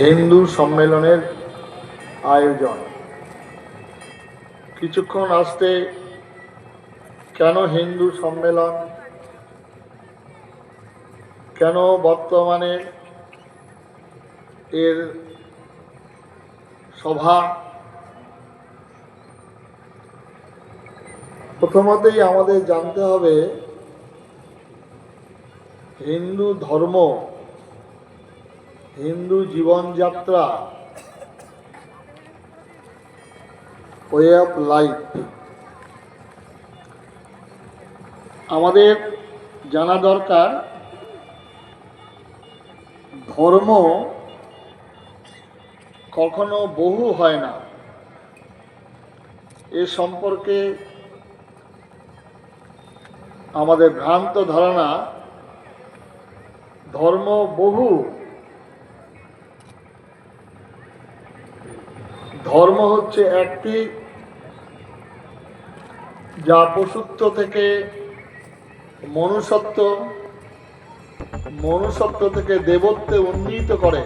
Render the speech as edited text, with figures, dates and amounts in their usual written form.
হিন্দু সম্মেলনের আয়োজন কিছুক্ষণ আসতে কেন হিন্দু সম্মেলন, কেন বর্তমানে এর সভা, প্রথমতেই আমাদের জানতে হবে হিন্দু ধর্ম, হিন্দু জীবনযাত্রা, ওয়ে অফ লাইফ। আমাদের জানা দরকার ধর্ম কখনো বহু হয় না। এ সম্পর্কে আমাদের ভ্রান্ত ধারণা, ধর্ম বহু। ধর্ম হচ্ছে একটি, যা পশুত্ব থেকে মনুষ্যত্ব, মনুষ্যত্ব থেকে দেবত্বে উন্নীত করে।